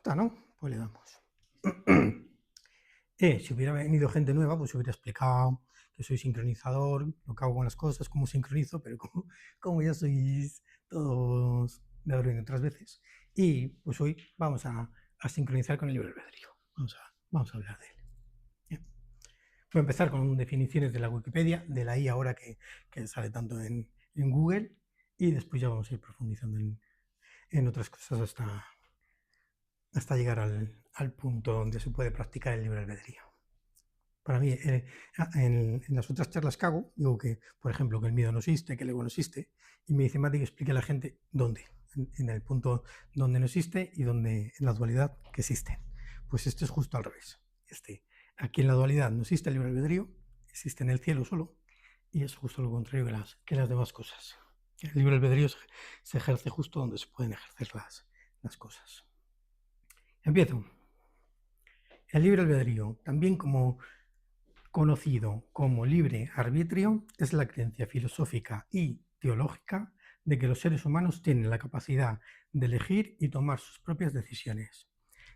Está, ¿no? Pues le damos. Si hubiera venido gente nueva, pues hubiera explicado que soy sincronizador, lo que hago con las cosas, cómo sincronizo, pero como ya sois todos de haber venido otras veces. Y pues hoy vamos a sincronizar con el libre albedrío. Vamos a hablar de él. Bien. Voy a empezar con definiciones de la Wikipedia, de la I ahora que sale tanto en Google, y después ya vamos a ir profundizando en otras cosas hasta llegar al punto donde se puede practicar el libre albedrío. Para mí, en las otras charlas que hago, digo que, por ejemplo, que el miedo no existe, que el ego no existe, y me dice Mati que explique a la gente dónde, en el punto donde no existe y donde en la dualidad que existen. Pues esto es justo al revés. Aquí en la dualidad no existe el libre albedrío, existe en el cielo solo, y es justo lo contrario que las demás cosas. El libre albedrío se ejerce justo donde se pueden ejercer las cosas. Empiezo. El libre albedrío, también conocido como libre arbitrio, es la creencia filosófica y teológica de que los seres humanos tienen la capacidad de elegir y tomar sus propias decisiones,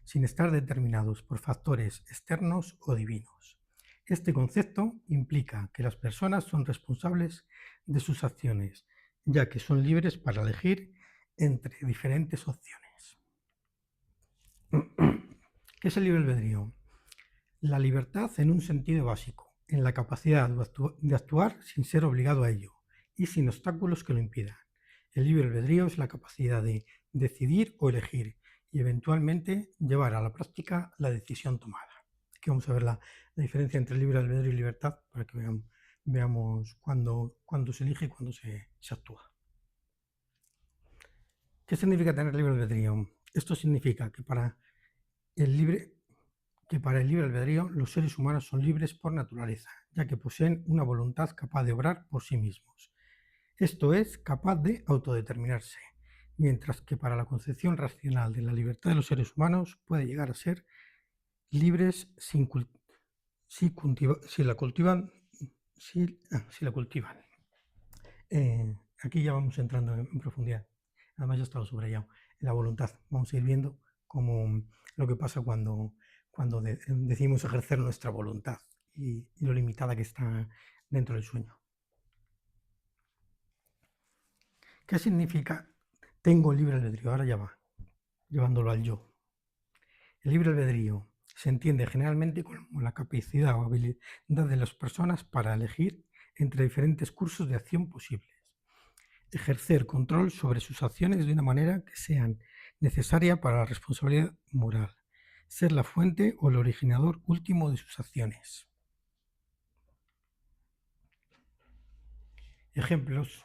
sin estar determinados por factores externos o divinos. Este concepto implica que las personas son responsables de sus acciones, ya que son libres para elegir entre diferentes opciones. ¿Qué es el libre albedrío? La libertad en un sentido básico, en la capacidad de actuar sin ser obligado a ello y sin obstáculos que lo impidan. El libre albedrío es la capacidad de decidir o elegir y eventualmente llevar a la práctica la decisión tomada. Aquí vamos a ver la diferencia entre libre albedrío y libertad para que veamos cuándo se elige y cuándo se actúa. ¿Qué significa tener libre albedrío? Esto significa que para el libre albedrío los seres humanos son libres por naturaleza, ya que poseen una voluntad capaz de obrar por sí mismos. Esto es, capaz de autodeterminarse, mientras que para la concepción racional de la libertad de los seres humanos puede llegar a ser libres si la cultivan. Aquí ya vamos entrando en profundidad. Además ya estaba subrayado. La voluntad. Vamos a ir viendo cómo lo que pasa cuando decidimos ejercer nuestra voluntad y lo limitada que está dentro del sueño. ¿Qué significa tengo libre albedrío? Ahora ya va, llevándolo al yo. El libre albedrío se entiende generalmente como la capacidad o habilidad de las personas para elegir entre diferentes cursos de acción posibles. Ejercer control sobre sus acciones de una manera que sean necesaria para la responsabilidad moral. Ser la fuente o el originador último de sus acciones. Ejemplos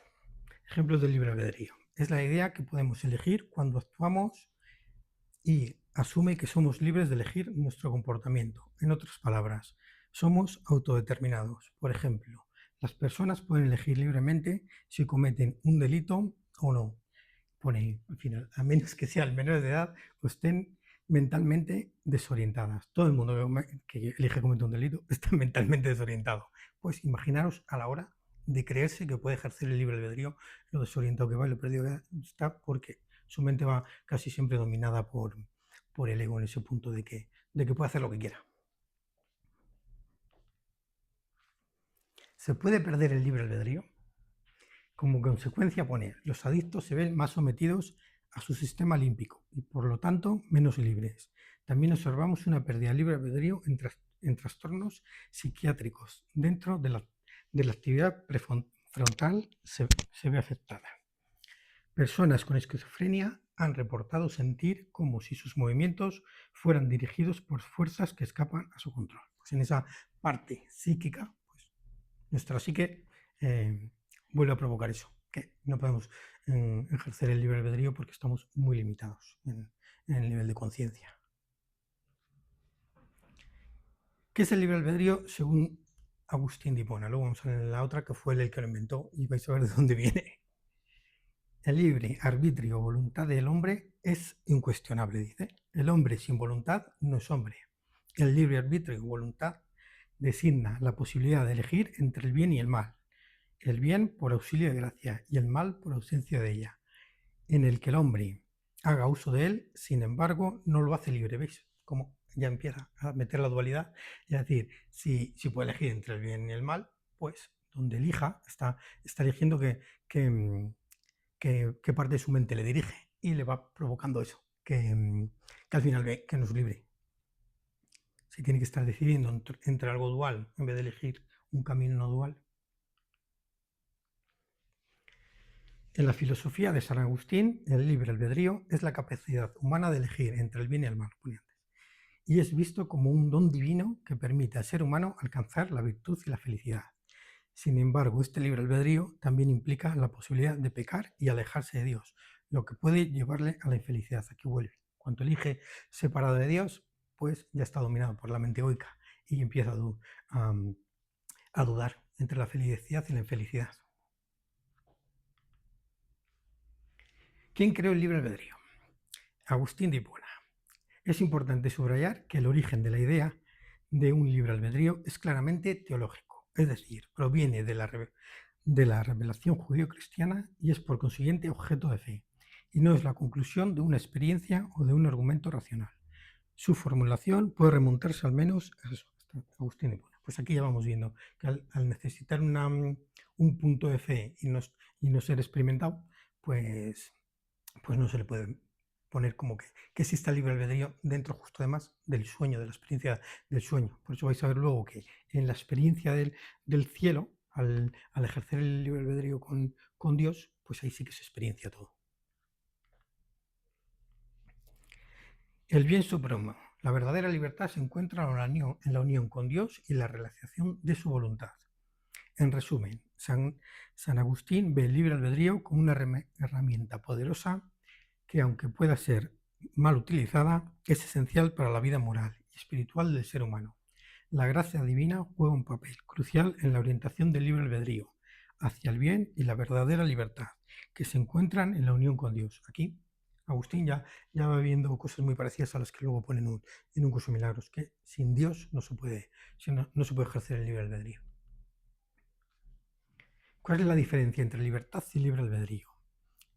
del libre albedrío. Es la idea que podemos elegir cuando actuamos y asume que somos libres de elegir nuestro comportamiento. En otras palabras, somos autodeterminados. Por ejemplo, las personas pueden elegir libremente si cometen un delito o no. Pone al final, a menos que sean menores de edad o estén mentalmente desorientadas. Todo el mundo que elige cometer un delito está mentalmente desorientado. Pues imaginaros a la hora de creerse que puede ejercer el libre albedrío, lo desorientado que va y lo perdido que está, porque su mente va casi siempre dominada por el ego en ese punto de que puede hacer lo que quiera. ¿Se puede perder el libre albedrío? Como consecuencia pone, los adictos se ven más sometidos a su sistema límbico y por lo tanto menos libres. También observamos una pérdida de libre albedrío en trastornos psiquiátricos. Dentro de la actividad prefrontal se ve afectada. Personas con esquizofrenia han reportado sentir como si sus movimientos fueran dirigidos por fuerzas que escapan a su control. Pues en esa parte psíquica, pues nuestra psique vuelve a provocar eso, que no podemos ejercer el libre albedrío porque estamos muy limitados en el nivel de conciencia. ¿Qué es el libre albedrío según Agustín de Hipona? Luego vamos a ver la otra, que fue el que lo inventó, y vais a ver de dónde viene. El libre arbitrio o voluntad del hombre es incuestionable, dice. El hombre sin voluntad no es hombre. El libre arbitrio o voluntad designa la posibilidad de elegir entre el bien y el mal. El bien por auxilio de gracia y el mal por ausencia de ella, en el que el hombre haga uso de él, sin embargo, no lo hace libre. ¿Veis? Como ya empieza a meter la dualidad. Es decir, si puede elegir entre el bien y el mal, pues donde elija, está eligiendo qué parte de su mente le dirige y le va provocando eso, que al final ve que no es libre. Si tiene que estar decidiendo entre algo dual en vez de elegir un camino no dual. En la filosofía de San Agustín, el libre albedrío es la capacidad humana de elegir entre el bien y el mal, y es visto como un don divino que permite al ser humano alcanzar la virtud y la felicidad. Sin embargo, este libre albedrío también implica la posibilidad de pecar y alejarse de Dios, lo que puede llevarle a la infelicidad. Aquí vuelve. Cuando elige separado de Dios, pues ya está dominado por la mente egoica y empieza a dudar entre la felicidad y la infelicidad. ¿Quién creó el libre albedrío? Agustín de Hipona. Es importante subrayar que el origen de la idea de un libre albedrío es claramente teológico, es decir, proviene de la revelación judío-cristiana y es por consiguiente objeto de fe, y no es la conclusión de una experiencia o de un argumento racional. Su formulación puede remontarse al menos a eso, hasta Agustín de Hipona. Pues aquí ya vamos viendo que al necesitar un punto de fe y no ser experimentado, pues no se le puede poner como que exista el libre albedrío dentro justo además del sueño, de la experiencia del sueño. Por eso vais a ver luego que en la experiencia del cielo, al ejercer el libre albedrío con Dios, pues ahí sí que se experiencia todo. El bien supremo. La verdadera libertad se encuentra en la unión con Dios y la realización de su voluntad. En resumen, San Agustín ve el libre albedrío como una herramienta poderosa que, aunque pueda ser mal utilizada, es esencial para la vida moral y espiritual del ser humano. La gracia divina juega un papel crucial en la orientación del libre albedrío hacia el bien y la verdadera libertad, que se encuentran en la unión con Dios. Aquí Agustín ya va viendo cosas muy parecidas a las que luego ponen en un curso de milagros, que sin Dios no se puede ejercer el libre albedrío. ¿Cuál es la diferencia entre libertad y libre albedrío?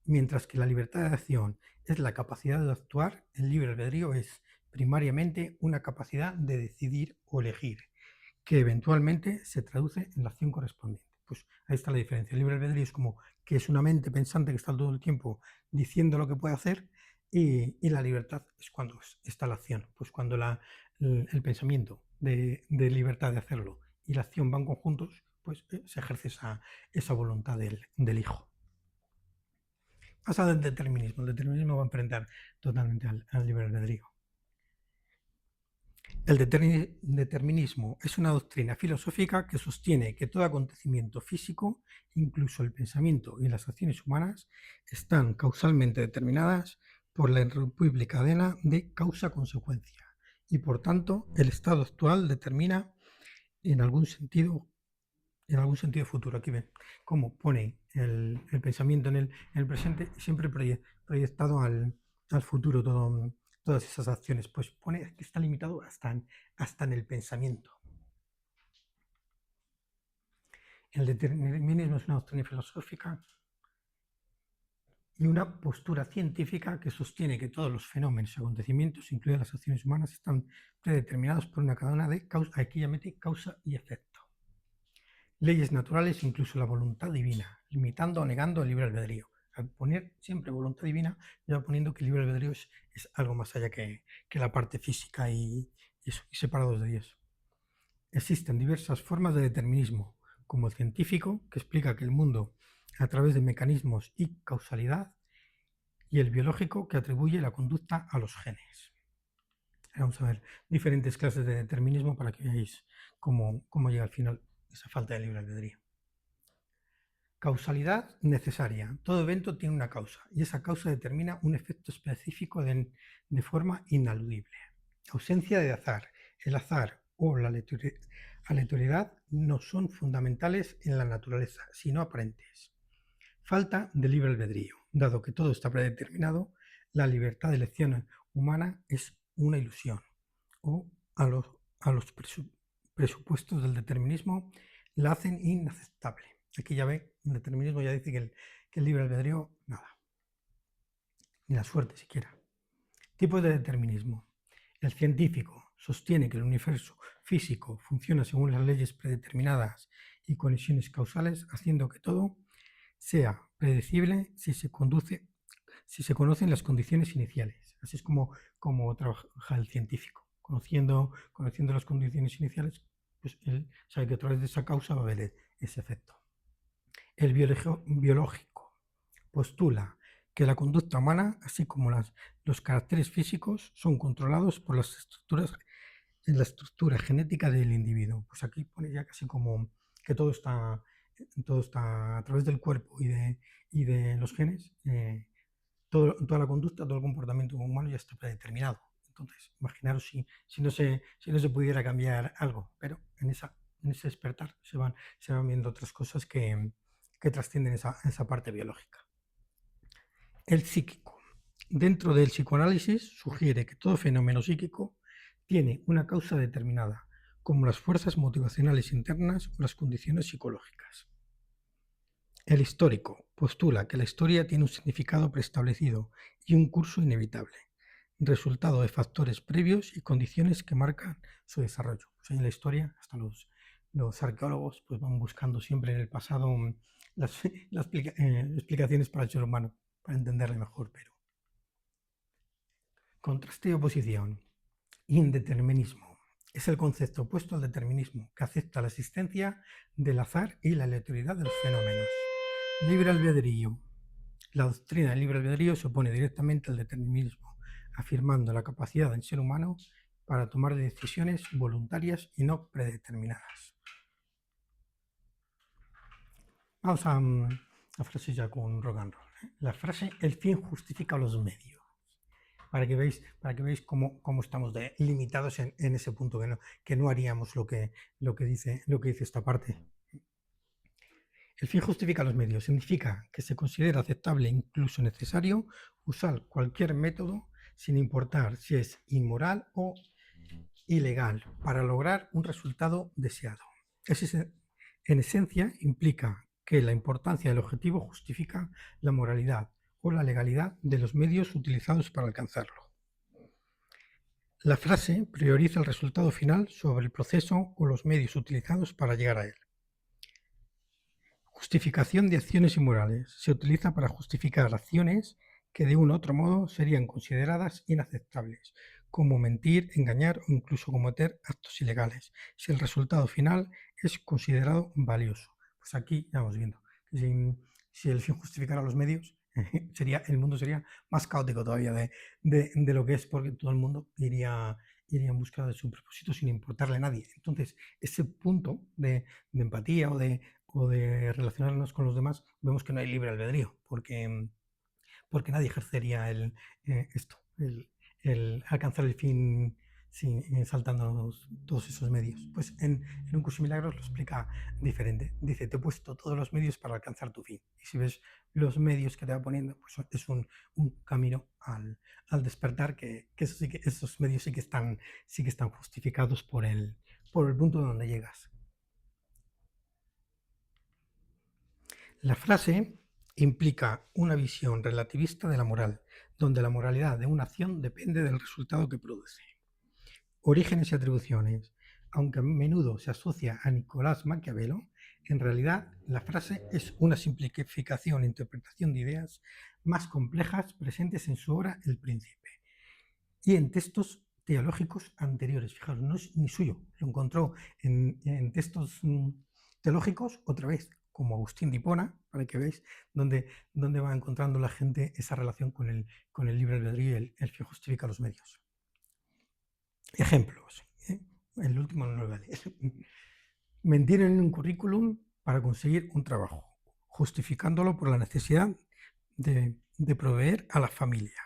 Mientras que la libertad de acción es la capacidad de actuar, el libre albedrío es primariamente una capacidad de decidir o elegir, que eventualmente se traduce en la acción correspondiente. Pues ahí está la diferencia. El libre albedrío es como que es una mente pensante que está todo el tiempo diciendo lo que puede hacer, y la libertad es cuando está la acción. Pues cuando el pensamiento de libertad de hacerlo y la acción van conjuntos, pues se ejerce esa voluntad del hijo. Pasa del determinismo. El determinismo va a enfrentar totalmente al libre albedrío. El determinismo es una doctrina filosófica que sostiene que todo acontecimiento físico, incluso el pensamiento y las acciones humanas, están causalmente determinadas por la irrompible cadena de causa-consecuencia y, por tanto, el estado actual determina en algún sentido futuro. Aquí ven cómo pone el pensamiento en el presente, siempre proyectado al futuro, todas esas acciones. Pues pone que está limitado hasta en el pensamiento. El determinismo es una doctrina filosófica y una postura científica que sostiene que todos los fenómenos y acontecimientos, incluidas las acciones humanas, están predeterminados por una cadena de causa, aquí ya mete causa y efecto. Leyes naturales, incluso la voluntad divina, limitando o negando el libre albedrío. Al poner siempre voluntad divina, ya va poniendo que el libre albedrío es algo más allá que la parte física y separados de Dios. Existen diversas formas de determinismo, como el científico, que explica que el mundo a través de mecanismos y causalidad, y el biológico, que atribuye la conducta a los genes. Vamos a ver diferentes clases de determinismo para que veáis cómo llega al final esa falta de libre albedrío. Causalidad necesaria. Todo evento tiene una causa y esa causa determina un efecto específico de forma inaludible. Ausencia de azar. El azar o la aleatoriedad no son fundamentales en la naturaleza, sino aparentes. Falta de libre albedrío. Dado que todo está predeterminado, la libertad de elección humana es una ilusión, o a los presupuestos del determinismo la hacen inaceptable. Aquí ya ve, el determinismo ya dice que el libre albedrío, nada. ni la suerte siquiera. Tipos de determinismo. El científico sostiene que el universo físico funciona según las leyes predeterminadas y conexiones causales, haciendo que todo sea predecible si se conocen las condiciones iniciales. Así es como trabaja el científico. Conociendo las condiciones iniciales, pues él sabe que a través de esa causa va a haber ese efecto. El biológico postula que la conducta humana, así como los caracteres físicos, son controlados por la estructura genética del individuo. Pues aquí pone ya casi como que todo está a través del cuerpo y de los genes. Toda la conducta, todo el comportamiento humano ya está predeterminado. Entonces, imaginaros si no se pudiera cambiar algo, pero en ese despertar se van viendo otras cosas que trascienden esa parte biológica. El psíquico. Dentro del psicoanálisis sugiere que todo fenómeno psíquico tiene una causa determinada, como las fuerzas motivacionales internas o las condiciones psicológicas. El histórico postula que la historia tiene un significado preestablecido y un curso inevitable, resultado de factores previos y condiciones que marcan su desarrollo. Pues en la historia, hasta los arqueólogos pues van buscando siempre en el pasado las explicaciones para el ser humano, para entenderle mejor. Pero contraste y oposición. Indeterminismo. Es el concepto opuesto al determinismo, que acepta la existencia del azar y la aleatoriedad de los fenómenos. Libre albedrío. La doctrina del libre albedrío se opone directamente al determinismo, afirmando la capacidad del ser humano para tomar decisiones voluntarias y no predeterminadas. Vamos a frase ya con rock and roll. La frase "el fin justifica los medios", para que veáis cómo estamos limitados en ese punto, que no haríamos lo que dice esta parte. El fin justifica los medios. Significa que se considera aceptable e incluso necesario usar cualquier método sin importar si es inmoral o ilegal para lograr un resultado deseado. En esencia, implica que la importancia del objetivo justifica la moralidad o la legalidad de los medios utilizados para alcanzarlo. La frase prioriza el resultado final sobre el proceso o los medios utilizados para llegar a él. Justificación de acciones inmorales. Se utiliza para justificar acciones que de un u otro modo serían consideradas inaceptables, como mentir, engañar o incluso cometer actos ilegales, si el resultado final es considerado valioso. Pues aquí ya vamos viendo que si el fin justificara los medios, el mundo sería más caótico todavía de lo que es, porque todo el mundo iría en busca de su propósito sin importarle a nadie. Entonces, ese punto de empatía o de relacionarnos con los demás, vemos que no hay libre albedrío, porque nadie ejercería el alcanzar el fin saltando todos esos medios. Pues en un curso de milagros lo explica diferente. Dice, te he puesto todos los medios para alcanzar tu fin. Y si ves los medios que te va poniendo, pues es un camino al despertar, que esos medios sí que están justificados por el punto donde llegas. La frase implica una visión relativista de la moral, donde la moralidad de una acción depende del resultado que produce. Orígenes y atribuciones. Aunque a menudo se asocia a Nicolás Maquiavelo, en realidad la frase es una simplificación e interpretación de ideas más complejas presentes en su obra El Príncipe y en textos teológicos anteriores. Fijaros, no es ni suyo, lo encontró en textos teológicos, otra vez como Agustín de Hipona, para que veáis dónde va encontrando la gente esa relación con el libre albedrío y el fin justifica los medios. Ejemplos. El último no lo voy a leer. Mentir en un currículum para conseguir un trabajo, justificándolo por la necesidad de proveer a la familia.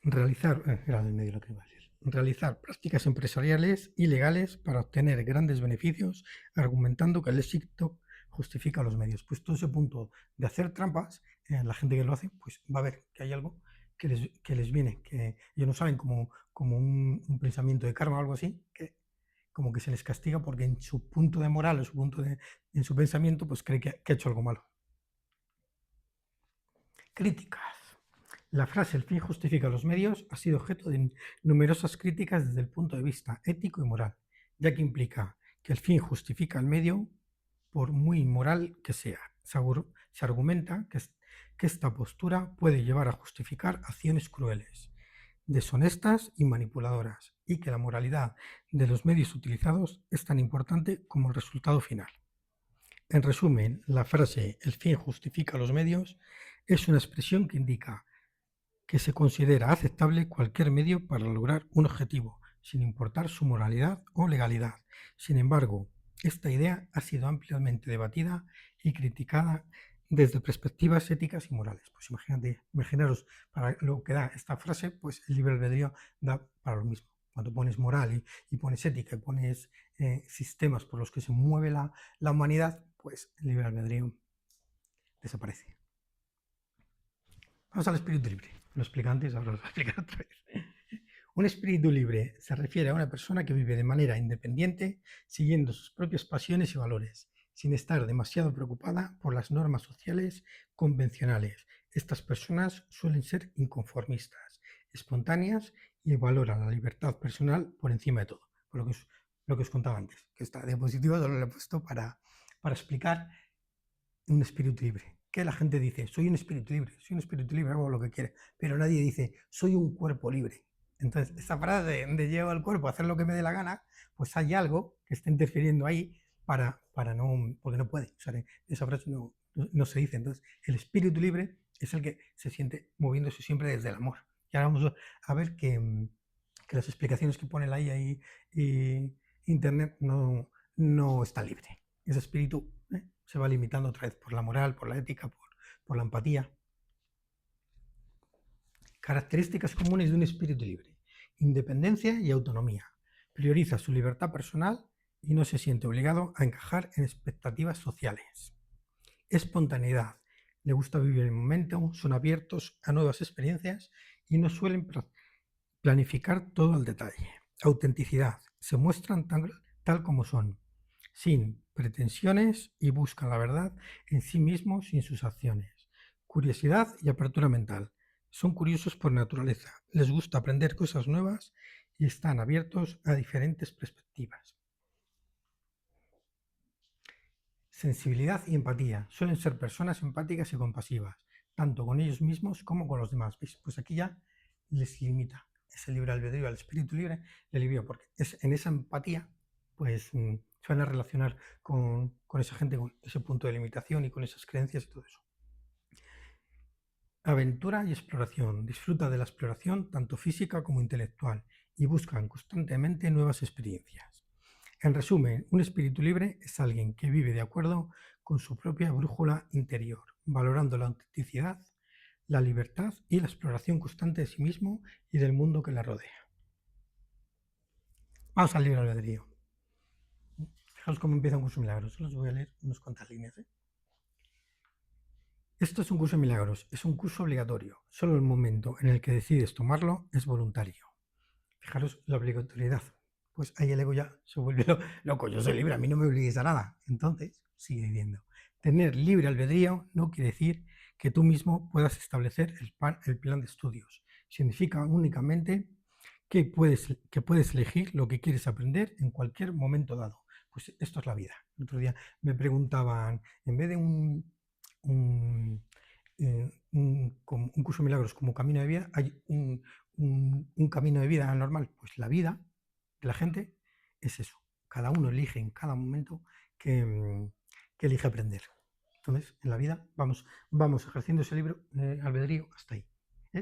Realizar prácticas empresariales ilegales para obtener grandes beneficios, argumentando que el éxito justifica los medios. Pues todo ese punto de hacer trampas, la gente que lo hace, pues va a ver que hay algo que les viene, que ellos no saben como un pensamiento de karma o algo así, que como que se les castiga porque en su punto de moral, en su pensamiento, pues cree que ha hecho algo malo. Críticas. La frase "el fin justifica los medios" ha sido objeto de numerosas críticas desde el punto de vista ético y moral, ya que implica que el fin justifica el medio por muy inmoral que sea. Se argumenta que esta postura puede llevar a justificar acciones crueles, deshonestas y manipuladoras, y que la moralidad de los medios utilizados es tan importante como el resultado final. En resumen, la frase "el fin justifica los medios" es una expresión que indica que se considera aceptable cualquier medio para lograr un objetivo, sin importar su moralidad o legalidad. Sin embargo, esta idea ha sido ampliamente debatida y criticada desde perspectivas éticas y morales. Pues imaginaros, para lo que da esta frase, pues el libre albedrío da para lo mismo. Cuando pones moral y pones ética y pones sistemas por los que se mueve la humanidad, pues el libre albedrío desaparece. Vamos al espíritu libre. Lo expliqué antes, ahora lo voy a explicar otra vez. Un espíritu libre se refiere a una persona que vive de manera independiente, siguiendo sus propias pasiones y valores, sin estar demasiado preocupada por las normas sociales convencionales. Estas personas suelen ser inconformistas, espontáneas y valoran la libertad personal por encima de todo. Por lo que os contaba antes, que esta diapositiva solo la he puesto para explicar un espíritu libre. Que la gente dice, soy un espíritu libre, hago lo que quiera, pero nadie dice, soy un cuerpo libre. Entonces, esa frase de llevo al cuerpo a hacer lo que me dé la gana, pues hay algo que está interfiriendo ahí para no, porque no puede. O sea, esa frase no se dice. Entonces, el espíritu libre es el que se siente moviéndose siempre desde el amor. Y ahora vamos a ver que las explicaciones que pone la IA y Internet no está libre. Ese espíritu se va limitando otra vez por la moral, por la ética, por la empatía. Características comunes de un espíritu libre: independencia y autonomía. Prioriza su libertad personal y no se siente obligado a encajar en expectativas sociales. Espontaneidad. Le gusta vivir el momento, son abiertos a nuevas experiencias y no suelen planificar todo al detalle. Autenticidad. Se muestran tal como son, sin pretensiones, y buscan la verdad en sí mismos y en sus acciones. Curiosidad y apertura mental. Son curiosos por naturaleza, les gusta aprender cosas nuevas y están abiertos a diferentes perspectivas. Sensibilidad y empatía. Suelen ser personas empáticas y compasivas, tanto con ellos mismos como con los demás. ¿Veis? Pues aquí ya les limita ese libre albedrío, al espíritu libre, le libió, porque es en esa empatía, pues se van a relacionar con esa gente, con ese punto de limitación y con esas creencias y todo eso. Aventura y exploración. Disfruta de la exploración tanto física como intelectual y buscan constantemente nuevas experiencias. En resumen, un espíritu libre es alguien que vive de acuerdo con su propia brújula interior, valorando la autenticidad, la libertad y la exploración constante de sí mismo y del mundo que le rodea. Vamos al libre albedrío. Fijaos cómo empieza un curso de milagros. Os voy a leer unas cuantas líneas. Esto es un curso de milagros, es un curso obligatorio. Solo el momento en el que decides tomarlo es voluntario. Fijaros la obligatoriedad. Pues ahí el ego ya se vuelve loco. Yo soy libre, a mí no me obligues a nada. Entonces, sigue diciendo. Tener libre albedrío no quiere decir que tú mismo puedas establecer el plan de estudios. Significa únicamente que puedes elegir lo que quieres aprender en cualquier momento dado. Pues esto es la vida. El otro día me preguntaban, en vez de un curso de milagros como camino de vida, hay un camino de vida normal. Pues la vida de la gente es eso. Cada uno elige en cada momento que elige aprender. Entonces, en la vida vamos ejerciendo ese libre albedrío hasta ahí,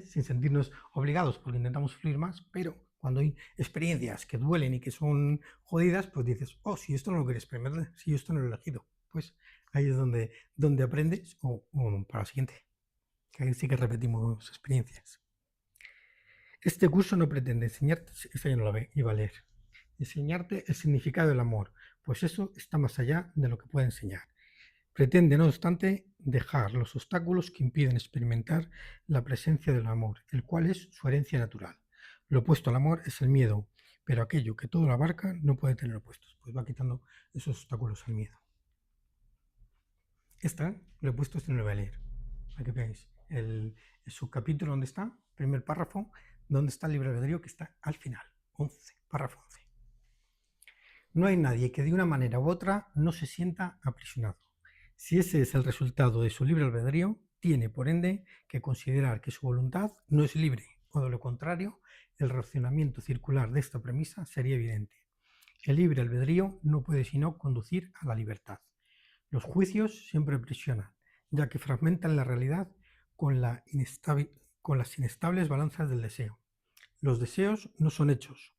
sin sentirnos obligados, porque intentamos fluir más, pero cuando hay experiencias que duelen y que son jodidas, pues dices, oh, si esto no lo quieres experimentar, si esto no lo he elegido, pues ahí es donde aprendes, o para la siguiente, que ahí sí que repetimos experiencias. Este curso no pretende enseñarte, esta ya no la iba a leer, enseñarte el significado del amor, pues eso está más allá de lo que puede enseñar. Pretende, no obstante, dejar los obstáculos que impiden experimentar la presencia del amor, el cual es su herencia natural. Lo opuesto al amor es el miedo, pero aquello que todo lo abarca no puede tener opuestos. Pues va quitando esos obstáculos al miedo. Esta, lo he puesto, este no lo voy a leer, para que veáis. el subcapítulo donde está, primer párrafo, donde está el libre albedrío, que está al final, 11, párrafo 11. No hay nadie que de una manera u otra no se sienta aprisionado. Si ese es el resultado de su libre albedrío, tiene, por ende, que considerar que su voluntad no es libre, o de lo contrario, el racionamiento circular de esta premisa sería evidente. El libre albedrío no puede sino conducir a la libertad. Los juicios siempre aprisionan, ya que fragmentan la realidad con las inestables balanzas del deseo. Los deseos no son hechos.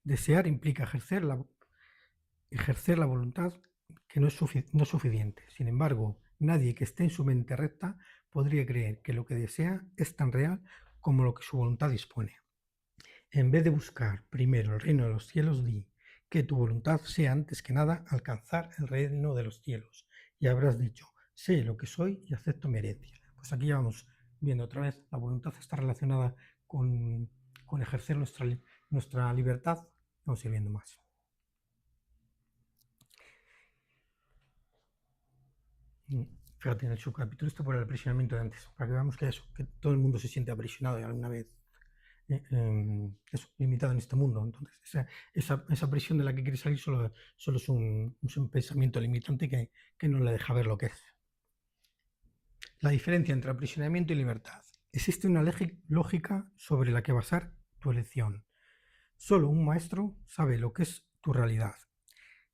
Desear implica ejercer la voluntad, que no es suficiente. Sin embargo, nadie que esté en su mente recta podría creer que lo que desea es tan real como lo que su voluntad dispone. En vez de buscar primero el reino de los cielos, di que tu voluntad sea antes que nada alcanzar el reino de los cielos. Y habrás dicho, sé lo que soy y acepto mi herencia. Pues aquí ya vamos viendo otra vez, la voluntad está relacionada con ejercer nuestra libertad. Vamos a ir viendo más. Fíjate, en el subcapítulo está por el aprisionamiento de antes, para que veamos que que todo el mundo se siente aprisionado alguna vez, limitado en este mundo. Entonces, esa prisión de la que quiere salir solo es un pensamiento limitante que no le deja ver lo que es. La diferencia entre aprisionamiento y libertad. Existe una lógica sobre la que basar tu elección. Solo un maestro sabe lo que es tu realidad.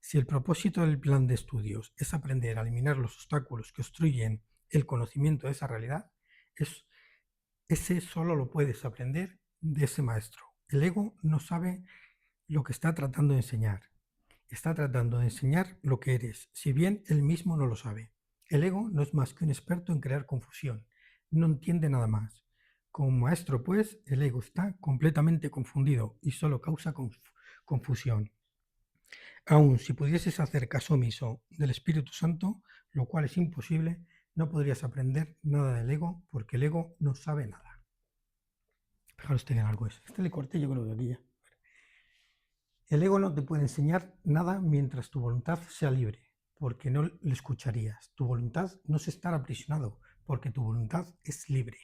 Si el propósito del plan de estudios es aprender a eliminar los obstáculos que obstruyen el conocimiento de esa realidad, ese solo lo puedes aprender de ese maestro. El ego no sabe lo que está tratando de enseñar. Está tratando de enseñar lo que eres, si bien él mismo no lo sabe. El ego no es más que un experto en crear confusión. No entiende nada más. Como maestro, pues, el ego está completamente confundido y solo causa confusión. Aun si pudieses hacer caso omiso del Espíritu Santo, lo cual es imposible, no podrías aprender nada del ego porque el ego no sabe nada. Fijaros qué largo es. Este le corté, yo creo que aquí ya. El ego no te puede enseñar nada mientras tu voluntad sea libre, porque no le escucharías. Tu voluntad no es estar aprisionado, porque tu voluntad es libre.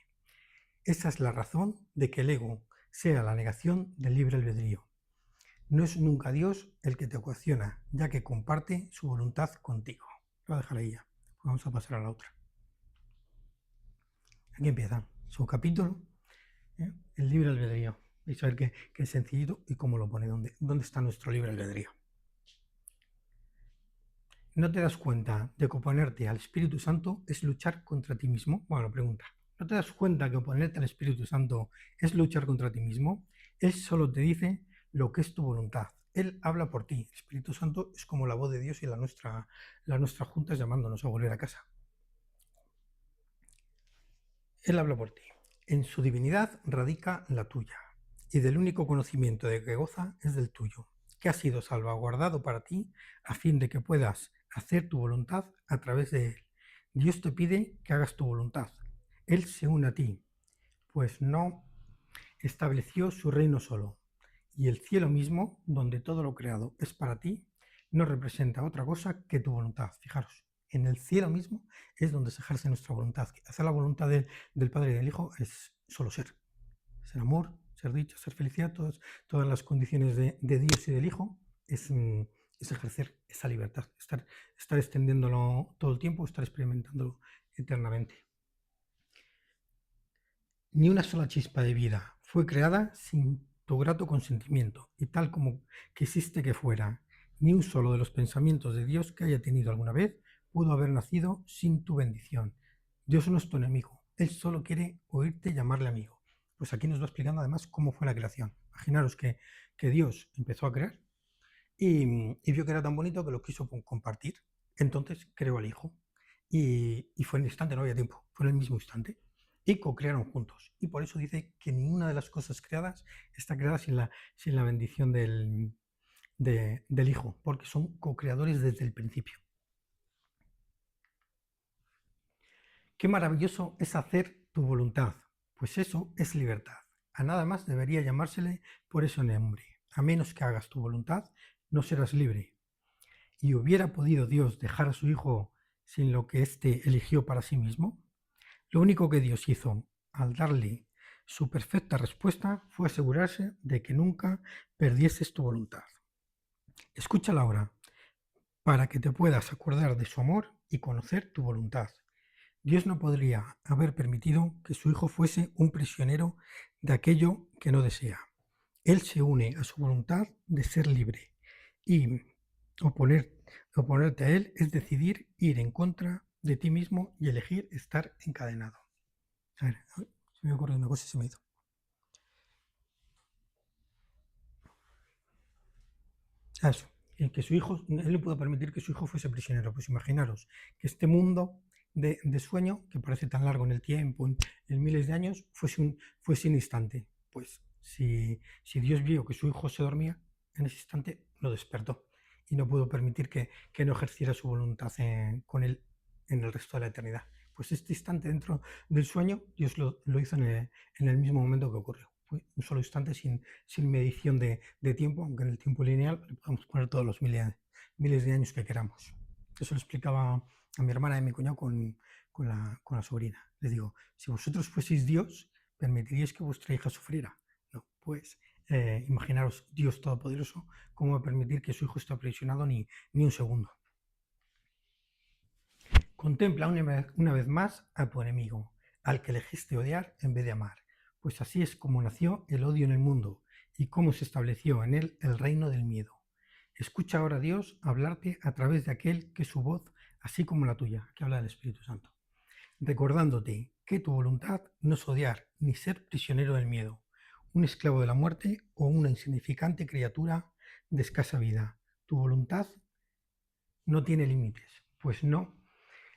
Esa es la razón de que el ego sea la negación del libre albedrío. No es nunca Dios el que te coacciona, ya que comparte su voluntad contigo. Lo voy a dejar ahí ya. Vamos a pasar a la otra. Aquí empieza su capítulo, el libre albedrío. Vais a ver qué es sencillito y cómo lo pone, dónde está nuestro libre albedrío. ¿No te das cuenta de que oponerte al Espíritu Santo es luchar contra ti mismo? Bueno, pregunta. ¿No te das cuenta que oponerte al Espíritu Santo es luchar contra ti mismo? Él solo te dice lo que es tu voluntad. Él habla por ti. El Espíritu Santo es como la voz de Dios y la nuestra juntas llamándonos a volver a casa. Él habla por ti. En su divinidad radica la tuya, y del único conocimiento de que goza es del tuyo, que ha sido salvaguardado para ti a fin de que puedas hacer tu voluntad a través de él. Dios te pide que hagas tu voluntad. Él se une a ti, pues no estableció su reino solo, y el cielo mismo, donde todo lo creado es para ti, no representa otra cosa que tu voluntad. Fijaros, en el cielo mismo es donde se ejerce nuestra voluntad. Hacer la voluntad del Padre y del Hijo es solo ser. Ser amor, ser dicha, ser felicidad, todas las condiciones de Dios y del Hijo es ejercer esa libertad, estar extendiéndolo todo el tiempo, estar experimentándolo eternamente. Ni una sola chispa de vida fue creada sin tu grato consentimiento, y tal como quisiste que fuera, ni un solo de los pensamientos de Dios que haya tenido alguna vez pudo haber nacido sin tu bendición. Dios no es tu enemigo, Él solo quiere oírte llamarle amigo. Pues aquí nos va explicando además cómo fue la creación. Imaginaros que Dios empezó a crear y vio que era tan bonito que lo quiso compartir. Entonces creó al Hijo. Y fue en el instante, no había tiempo, fue en el mismo instante. Y co-crearon juntos. Y por eso dice que ninguna de las cosas creadas está creada sin la bendición del Hijo, porque son co-creadores desde el principio. Qué maravilloso es hacer tu voluntad, pues eso es libertad. A nada más debería llamársele por ese nombre. A menos que hagas tu voluntad, no serás libre. ¿Y hubiera podido Dios dejar a su Hijo sin lo que éste eligió para sí mismo? Lo único que Dios hizo al darle su perfecta respuesta fue asegurarse de que nunca perdieses tu voluntad. Escúchala ahora, para que te puedas acordar de su amor y conocer tu voluntad. Dios no podría haber permitido que su hijo fuese un prisionero de aquello que no desea. Él se une a su voluntad de ser libre y oponerte a él es decidir ir en contra de ti mismo y elegir estar encadenado. A ver, se me ocurrió una cosa y se me hizo. Eso, que su hijo, él no pudo permitir que su hijo fuese prisionero. Pues imaginaros que este mundo de sueño, que parece tan largo en el tiempo, en miles de años, fuese un instante. Pues si Dios vio que su hijo se dormía, en ese instante lo despertó y no pudo permitir que no ejerciera su voluntad con él en el resto de la eternidad. Pues este instante dentro del sueño, Dios lo hizo en el mismo momento que ocurrió. Fue un solo instante sin medición de tiempo, aunque en el tiempo lineal le podemos poner todos los miles de años que queramos. Eso lo explicaba a mi hermana y a mi cuñado con la sobrina. Les digo, si vosotros fueseis Dios, ¿permitiríais que vuestra hija sufriera? No, pues imaginaros Dios Todopoderoso, ¿cómo va a permitir que su hijo esté aprisionado ni un segundo? Contempla una vez más a tu enemigo, al que elegiste odiar en vez de amar, pues así es como nació el odio en el mundo y cómo se estableció en él el reino del miedo. Escucha ahora a Dios hablarte a través de aquel que es su voz, así como la tuya, que habla del Espíritu Santo, recordándote que tu voluntad no es odiar ni ser prisionero del miedo, un esclavo de la muerte o una insignificante criatura de escasa vida. Tu voluntad no tiene límites, pues no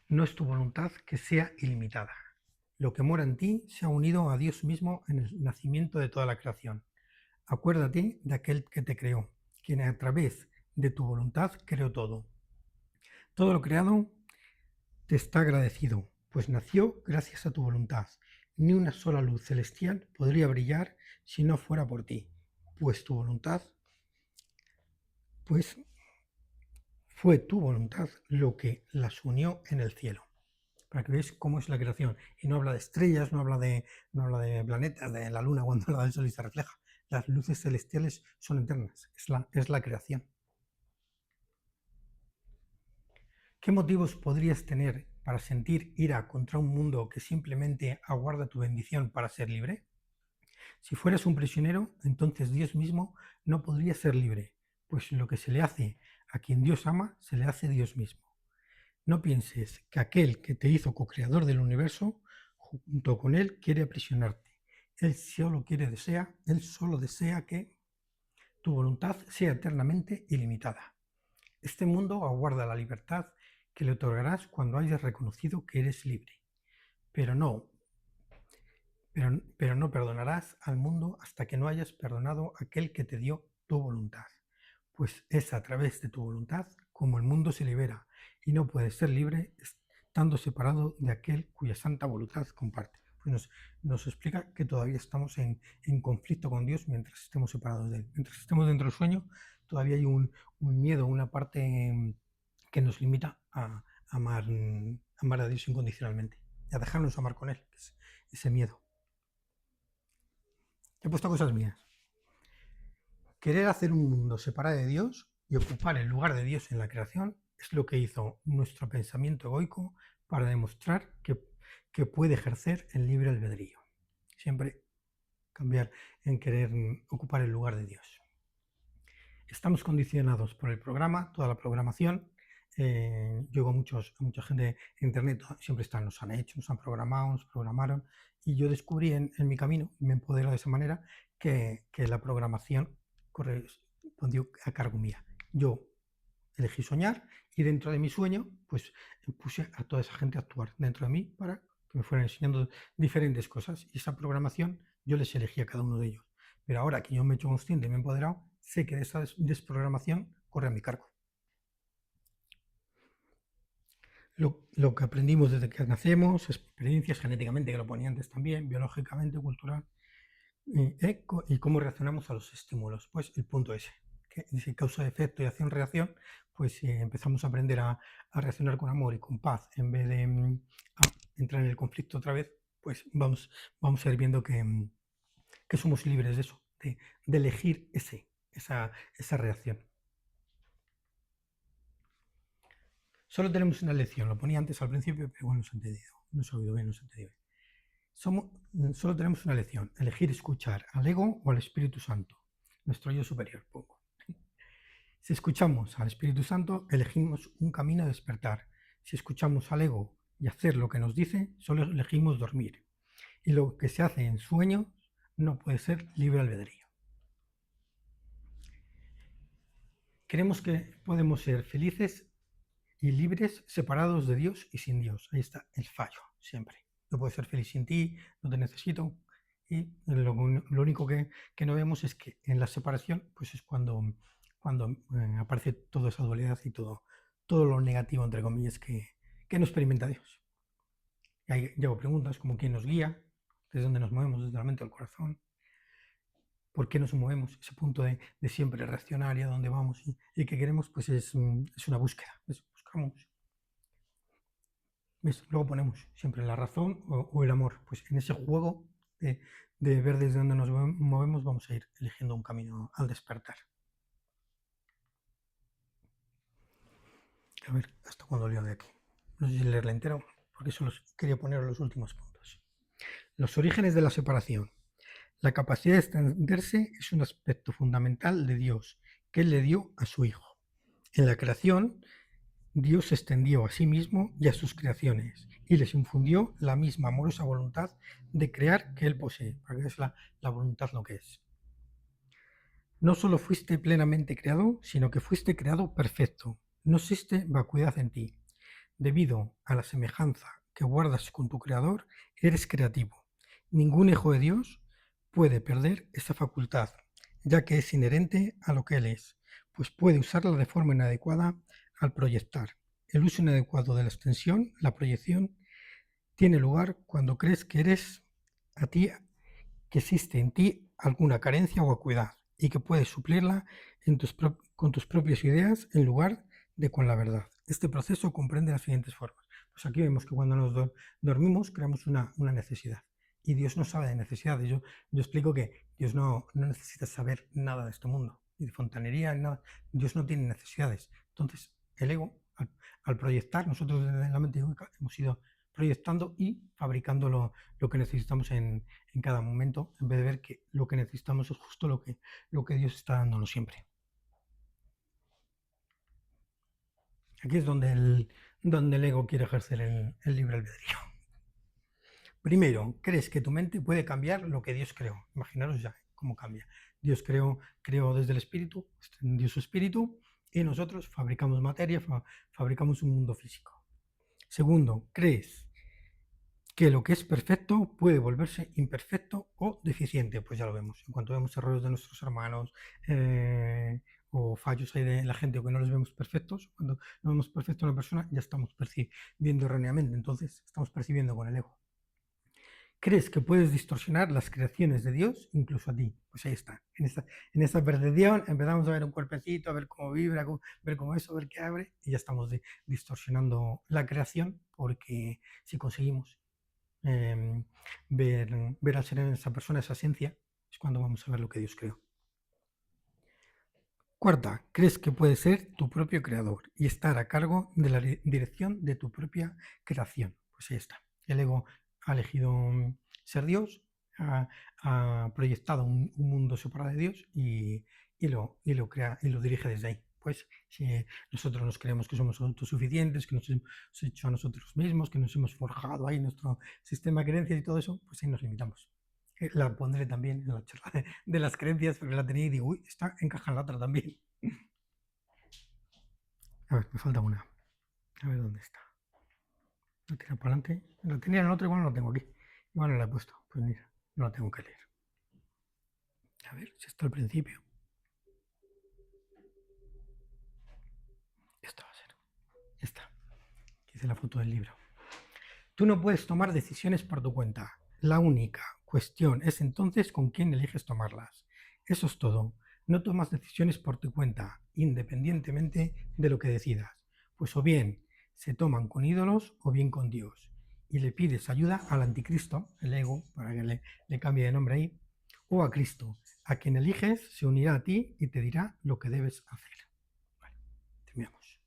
es tu voluntad que sea ilimitada. Lo que mora en ti se ha unido a Dios mismo en el nacimiento de toda la creación. Acuérdate de aquel que te creó, quien a través de tu voluntad creó todo. Todo lo creado te está agradecido, pues nació gracias a tu voluntad. Ni una sola luz celestial podría brillar si no fuera por ti, pues tu voluntad, pues fue tu voluntad lo que las unió en el cielo. Para que veáis cómo es la creación. Y no habla de estrellas, no habla de planetas, de la luna cuando la del sol y se refleja. Las luces celestiales son eternas, es la creación. ¿Qué motivos podrías tener para sentir ira contra un mundo que simplemente aguarda tu bendición para ser libre? Si fueras un prisionero, entonces Dios mismo no podría ser libre, pues lo que se le hace a quien Dios ama, se le hace a Dios mismo. No pienses que aquel que te hizo co-creador del universo, junto con él quiere aprisionarte. Él solo desea que tu voluntad sea eternamente ilimitada. Este mundo aguarda la libertad que le otorgarás cuando hayas reconocido que eres libre. Pero no perdonarás al mundo hasta que no hayas perdonado a aquel que te dio tu voluntad. Pues es a través de tu voluntad como el mundo se libera y no puede ser libre estando separado de aquel cuya santa voluntad comparte. Pues nos explica que todavía estamos en conflicto con Dios mientras estemos separados de Él. Mientras estemos dentro del sueño, todavía hay un miedo, una parte que nos limita a amar a Dios incondicionalmente y a dejarnos amar con Él, que es ese miedo. He puesto cosas mías. Querer hacer un mundo separado de Dios y ocupar el lugar de Dios en la creación es lo que hizo nuestro pensamiento egoico para demostrar que puede ejercer el libre albedrío. Siempre cambiar en querer ocupar el lugar de Dios. Estamos condicionados por el programa, toda la programación. Yo con mucha gente en internet, siempre nos han hecho, nos han programado, nos programaron, y yo descubrí en mi camino, y me empodero de esa manera, que la programación correspondió a cargo mía. Yo elegí soñar y dentro de mi sueño, pues puse a toda esa gente a actuar dentro de mí para que me fueran enseñando diferentes cosas, y esa programación yo les elegí a cada uno de ellos. Pero ahora que yo me he hecho consciente y me he empoderado, sé que esa desprogramación corre a mi cargo. Lo que aprendimos desde que nacemos, experiencias genéticamente, que lo ponía antes también, biológicamente, cultural, y cómo reaccionamos a los estímulos. Pues el punto ese, que dice causa, efecto y acción-reacción, pues empezamos a aprender a reaccionar con amor y con paz en vez de entrar en el conflicto otra vez, pues vamos a ir viendo que somos libres de eso, de elegir esa reacción. Solo tenemos una elección, lo ponía antes al principio, pero igual no se ha entendido, no se ha oído bien, no se ha entendido bien. Solo tenemos una elección, elegir escuchar al ego o al Espíritu Santo, nuestro yo superior, pongo. Si escuchamos al Espíritu Santo, elegimos un camino de despertar. Si escuchamos al ego y hacer lo que nos dice, solo elegimos dormir. Y lo que se hace en sueños no puede ser libre albedrío. Creemos que podemos ser felices y libres separados de Dios y sin Dios. Ahí está el fallo, siempre. No puedo ser feliz sin ti, no te necesito. Y lo único que no vemos es que en la separación pues es cuando aparece toda esa dualidad y todo lo negativo, entre comillas, que no experimenta Dios. Y ahí llevo preguntas como quién nos guía, desde dónde nos movemos, desde la mente al corazón, por qué nos movemos, ese punto de siempre reaccionar y a dónde vamos y qué queremos, pues es una búsqueda, buscamos. ¿Ves? Luego ponemos siempre la razón o el amor, pues en ese juego de ver desde dónde nos movemos vamos a ir eligiendo un camino al despertar. A ver, hasta cuándo leo de aquí. No sé si leerla entero, porque solo quería poner los últimos puntos. Los orígenes de la separación. La capacidad de extenderse es un aspecto fundamental de Dios, que Él le dio a su Hijo. En la creación, Dios se extendió a sí mismo y a sus creaciones, y les infundió la misma amorosa voluntad de crear que Él posee, porque es la voluntad lo que es. No solo fuiste plenamente creado, sino que fuiste creado perfecto. No existe vacuidad en ti. Debido a la semejanza que guardas con tu Creador, eres creativo. Ningún hijo de Dios puede perder esa facultad, ya que es inherente a lo que Él es, pues puede usarla de forma inadecuada al proyectar. El uso inadecuado de la extensión, la proyección, tiene lugar cuando crees que que existe en ti alguna carencia o acuidad y que puedes suplirla con tus propias ideas en lugar de con la verdad. Este proceso comprende las siguientes formas. Pues aquí vemos que cuando nos dormimos creamos una necesidad y Dios no sabe de necesidades. Yo explico que Dios no necesita saber nada de este mundo, ni de fontanería, ni nada. Dios no tiene necesidades. Entonces, el ego, al proyectar, nosotros desde la mente hemos ido proyectando y fabricando lo que necesitamos en cada momento, en vez de ver que lo que necesitamos es justo lo que Dios está dándonos siempre. Aquí es donde el ego quiere ejercer el libre albedrío. Primero, crees que tu mente puede cambiar lo que Dios creó. Imaginaros ya cómo cambia. Dios creó desde el espíritu, dio su espíritu, y nosotros fabricamos materia, fabricamos un mundo físico. Segundo, crees que lo que es perfecto puede volverse imperfecto o deficiente, pues ya lo vemos. En cuanto vemos errores de nuestros hermanos o fallos ahí de la gente o que no los vemos perfectos, cuando no vemos perfecto a una persona ya estamos percibiendo erróneamente, entonces estamos percibiendo con el ego. ¿Crees que puedes distorsionar las creaciones de Dios, incluso a ti? Pues ahí está. En esta percepción empezamos a ver un cuerpecito, a ver cómo vibra, ver cómo eso, ver qué abre, y ya estamos distorsionando la creación, porque si conseguimos ver al ser en esa persona, esa esencia, es cuando vamos a ver lo que Dios creó. Cuarta, crees que puedes ser tu propio creador y estar a cargo de la dirección de tu propia creación. Pues ahí está. El ego ha elegido ser Dios, ha proyectado un mundo separado de Dios y lo crea y lo dirige desde ahí. Pues si nosotros nos creemos que somos autosuficientes, que nos hemos hecho a nosotros mismos, que nos hemos forjado ahí nuestro sistema de creencias y todo eso, pues ahí nos limitamos. La pondré también en la charla de las creencias, porque la tenía y digo, uy, esta encaja en la otra también. A ver, me falta una. A ver dónde está. La tenía para adelante. La tenía en el otro, igual no la tengo aquí. Igual no la he puesto. Pues mira, no la tengo que leer. A ver si está al principio. Esto va a ser. Esta. Hice la foto del libro. Tú no puedes tomar decisiones por tu cuenta. La única cuestión es entonces con quién eliges tomarlas. Eso es todo. No tomas decisiones por tu cuenta, independientemente de lo que decidas. Pues o bien se toman con ídolos o bien con Dios. y le pides ayuda al anticristo, el ego, para que le cambie de nombre ahí, o a Cristo. A quien eliges se unirá a ti y te dirá lo que debes hacer. Vale, terminamos.